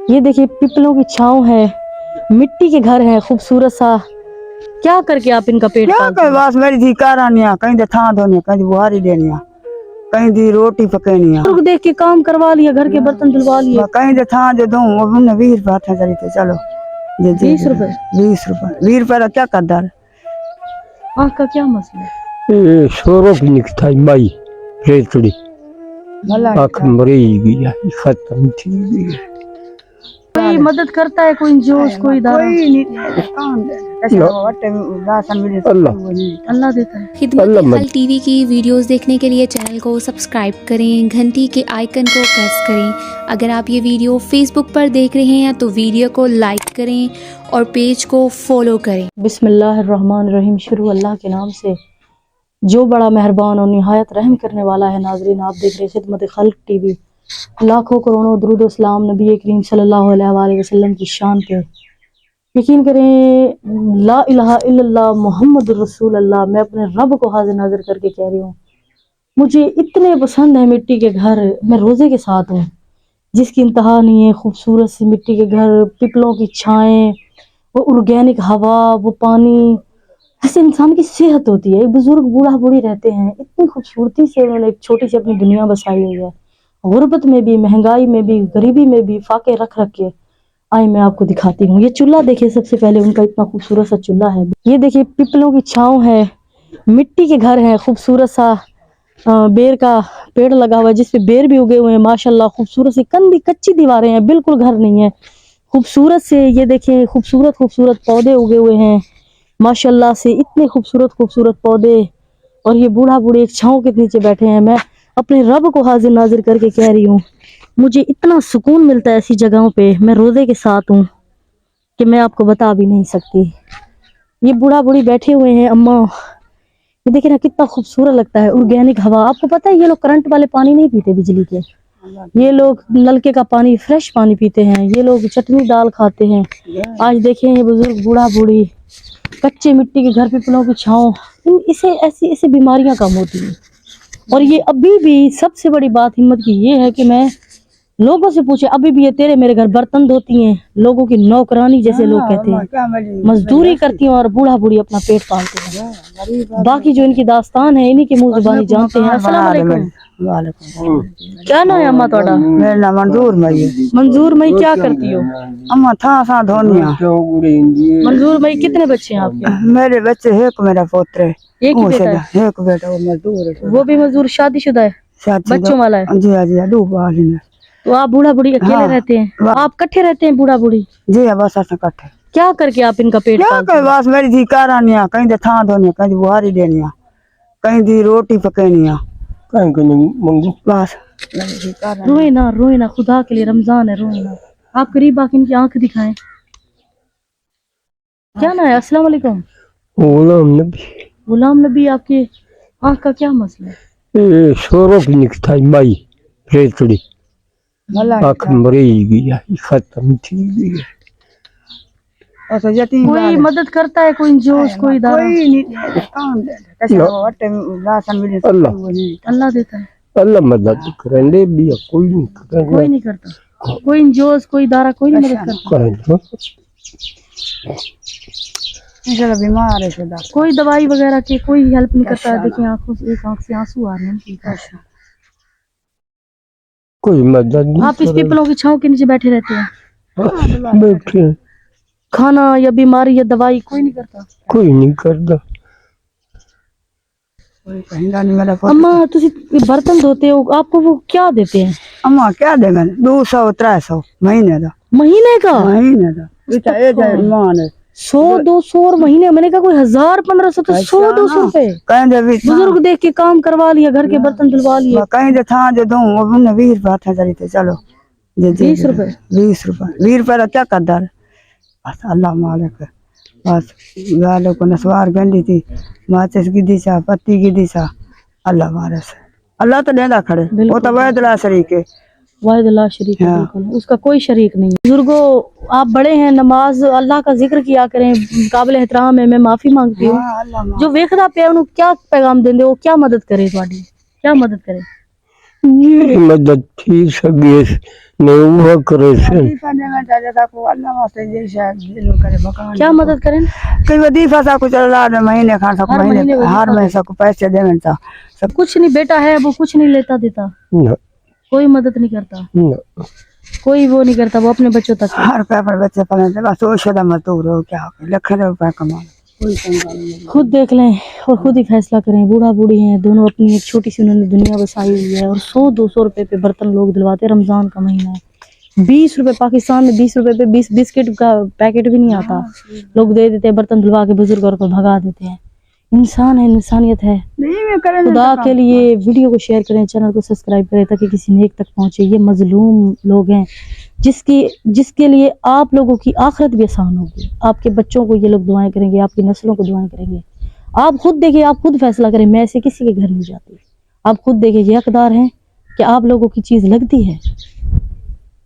یہ دیکھیے پپلوں کی چھاؤں ہے، مٹی کے گھر ہیں خوبصورت سا. کیا کر کے آپ ان کا پیٹ پالتے ہیں؟ بس میری جی کارانیاں کہیں دے تھان دھونی کہیں بہاری دینیاں کہیں دی روٹی پکینیاں لوگ دیکھ کے کام کروا لیا، گھر کے برتن دھلوا لیے. کہیں دے تھان جو دوں وہ 20 روپے ہاتھ چلی تھے. چلو جی 20 روپے 20 روپے کا کیا قدر. آنکھ کا کیا مسئلہ ہے؟ شوروں کی نکتا مائی ریتڑی آنکھ مری گیا ختم تھی گئی. کوئی مدد کرتا ہے، کوئی جوش، کوئی ادارہ؟ اللہ دیتا ہے. خدمت حل ٹی وی کی ویڈیوز دیکھنے کے لیے چینل کو سبسکرائب کریں، گھنٹی کے آئیکن کو پریس کریں. اگر آپ یہ ویڈیو فیس بک پر دیکھ رہے ہیں تو ویڈیو کو لائک کریں اور پیج کو فالو کریں. بسم اللہ الرحمن الرحیم. شروع اللہ کے نام سے جو بڑا مہربان اور نہایت رحم کرنے والا ہے. ناظرین آپ دیکھ رہے خدمت خلق ٹی وی. لاکھوں کروڑوں درود و اسلام نبی کریم صلی اللہ علیہ وآلہ وسلم کی شان پہ. یقین کریں لا الہ الا اللہ محمد رسول اللہ. میں اپنے رب کو حاضر ناظر کر کے کہہ رہی ہوں مجھے اتنے پسند ہے مٹی کے گھر. میں روزے کے ساتھ ہوں جس کی انتہا نہیں ہے. خوبصورت سی مٹی کے گھر، پپلوں کی چھائیں، وہ آرگینک ہوا، وہ پانی، اس سے انسان کی صحت ہوتی ہے. ایک بزرگ بوڑھا بوڑھی رہتے ہیں اتنی خوبصورتی سے، انہوں نے ایک چھوٹی سی اپنی دنیا بسائی ہوئی ہے. غربت میں بھی، مہنگائی میں بھی، غریبی میں بھی فاقے رکھ رکھ کے. آئیں میں آپ کو دکھاتی ہوں. یہ چولہا دیکھیں سب سے پہلے، ان کا اتنا خوبصورت سا چولہا ہے. یہ دیکھیں پپلوں کی چھاؤں ہے، مٹی کے گھر ہیں خوبصورت سا. بیر کا پیڑ لگا ہوا ہے جس پہ بیر بھی اگے ہوئے ہیں ماشاءاللہ. خوبصورت سی کندی کچی دیواریں ہیں، بالکل گھر نہیں ہے. خوبصورت سے یہ دیکھیں خوبصورت پودے اگے ہوئے ہیں ماشاءاللہ سے. اتنے خوبصورت پودے. اور یہ بوڑھا بوڑھی ایک چھاؤں کے نیچے بیٹھے ہیں. میں اپنے رب کو حاضر ناظر کر کے کہہ رہی ہوں مجھے اتنا سکون ملتا ہے ایسی جگہوں پہ. میں روزے کے ساتھ ہوں کہ میں آپ کو بتا بھی نہیں سکتی. یہ بوڑھا بوڑھی بیٹھے ہوئے ہیں اماں. یہ دیکھیں نا کتنا خوبصورت لگتا ہے. آرگینک ہوا. آپ کو پتہ ہے یہ لوگ کرنٹ والے پانی نہیں پیتے بجلی کے. یہ لوگ نلکے کا پانی، فریش پانی پیتے ہیں. یہ لوگ چٹنی دال کھاتے ہیں. آج دیکھیں یہ بزرگ بوڑھا بوڑھی کچے مٹی کے گھر، پپلوں کی چھاؤں. ایسے بیماریاں کم ہوتی ہیں. اور یہ ابھی بھی سب سے بڑی بات ہمت کی یہ ہے کہ میں لوگوں سے پوچھے ابھی بھی یہ تیرے میرے گھر برتن دھوتی ہیں. لوگوں کی نوکرانی جیسے لوگ کہتے ہیں، مزدوری کرتی ہیں اور بوڑھا بوڑھی اپنا پیٹ پالتے ہیں. باقی جو ان کی داستان ہے انہی کے منہ زبانی جانتے ہیں. السلام علیکم. کیا نام ہے اماں تھوڑا؟ میرا نام منظور مئی. منظور مئی. کیا کرتی ہو اما تھا دھونیاں. منظور مئی کتنے بچے ہیں آپ کے؟ میرے بچے ایک میرا پوتر ہے. ایک ہی بیٹا ہے؟ ایک بیٹا وہ مزدور ہے. وہ بھی مزدور، شادی شدہ ہے، بچوں والا ہے؟ جی جی دو بال. تو آپ بوڑھا بوڑھی اکیلے رہتے ہیں؟ آپ کٹھے رہتے ہیں بوڑھا بوڑھی؟ جی بس ایسا کٹھے. کیا کر کے آپ ان کا پیٹ پالتے ہیں؟ بس میری جی کارانیاں کہیں دے تھان دھونی کہیں بہاری دینیاں کہیں دی روٹی پکینیاں بس. روئے نا خدا کے لیے، رمضان ہے، روئے نا. آپ قریب آ کے ان کی آنکھ دکھائیں. کیا نا ہے؟ السلام علیکم. غلام نبی. غلام نبی. آپ کے آنکھ کا کیا مسئلہ ہے؟ شوروں کی نکتا مائی ریتڑی آنکھ مری گیا ختم تھی گئی. کوئی مدد کرتا ہے، کوئی جوش، کوئی ادارہ؟ اللہ دیتا ہے. اللہ مدد کریں دے بھی کوئی نہیں کرتا. کوئی جوش، کوئی ادارہ کوئی نہیں مدد کرتا. بیمار ہے کوئی دوائی وغیرہ کی کوئی ہیلپ نہیں کرتا ہے. دیکھیں آنکھوں سے، ایک آنکھ سے آنسو آ رہے ہیں. کوئی مدد نہیں. آپ اس پیپلوں کی چھاؤں کے نیچے بیٹھے رہتے ہیں؟ بیٹھے. کھانا یا بیماری یا دوائی کوئی نہیں کرتا؟ کوئی نہیں کرتا. اماں تسی برتن دھوتے ہو، آپ کو وہ کیا دیتے ہیں؟ اما کیا دے گا 200-300 مہینے کا. مہینے کا؟ 100 200 اور مہینے. میں نے کہا کوئی 1000-1500 تو 100-200 روپے. بزرگ دیکھ کے کام کروا لیا، گھر کے برتن دھلوا لیے. کہیں دے تھان جو دوں وہ 20 روپے ہاتھ چلی تھے. چلو 20 روپے 20 روپے کا کیا قدر. بس اللہ مالک. بس والوں کو نسوار گندی تھی، ماچس گدی سا، پتی گدی سا. اللہ مارس. اللہ تو لینا کھڑے، وہ تو واحد لا شریک ہے. واحد اللہ شریک ہے، بالکل اس کا کوئی شریک نہیں. بزرگوں آپ بڑے ہیں، نماز اللہ کا ذکر کیا کریں. قابل احترام ہے، میں معافی مانگتی ہوں. جو ویکھدا پیا انہوں کیا پیغام دیندے ہو؟ کیا مدد کرے تہاڈی؟ کیا مدد کرے؟ یہ مدد تھی سگے نے وہ کرے سے کیا مدد کریں؟ کوئی وظیفہ سا کچھ اللہ مہینے کھان سب مہینے ہر مہینے سب پیسے دیں تا سب کچھ نہیں، بیٹا ہے وہ کچھ نہیں لیتا دیتا، نہ کوئی مدد نہیں کرتا، نہ کوئی وہ نہیں کرتا، وہ اپنے بچوں تک۔ ہر پیپر بچے پڑھتے بس وہ شدہ مزدور ہو کیا ہو لاکھوں روپے کما کوئی کنگال نہیں۔ خود دیکھ لیں اور خود ہی فیصلہ کریں، بوڑھا بوڑھی ہیں دونوں، اپنی ایک چھوٹی سی انہوں نے دنیا بسائی ہوئی ہے، اور 100-200 روپے پہ برتن لوگ دلواتے ہیں۔ رمضان کا مہینہ ہے، 20 روپے پاکستان میں 20 روپے پہ 20 بسکٹ کا پیکٹ بھی نہیں آتا، لوگ دے دیتے ہیں برتن دلوا کے، بزرگوں کو بھگا دیتے ہیں۔ انسان ہے، انسانیت ہے۔ خدا کے لیے ویڈیو کو شیئر کریں، چینل کو سبسکرائب کریں تاکہ کسی نیک تک پہنچے۔ یہ مظلوم لوگ ہیں جس کے لیے آپ لوگوں کی آخرت بھی آسان ہوگی، آپ کے بچوں کو یہ لوگ دعائیں کریں گے، آپ کی نسلوں کو دعائیں کریں گے۔ آپ خود دیکھیں، آپ خود فیصلہ کریں، میں ایسے کسی کے گھر نہیں جاتی، آپ خود دیکھیں، یہ حقدار ہیں کہ آپ لوگوں کی چیز لگتی ہے،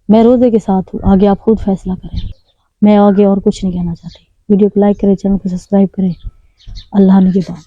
میں روزے کے ساتھ ہوں، آگے آپ خود فیصلہ کریں، میں آگے اور کچھ نہیں کہنا چاہتی۔ ویڈیو کو لائک کریں، چینل کو سبسکرائب کریں۔ اللہ نگہبان۔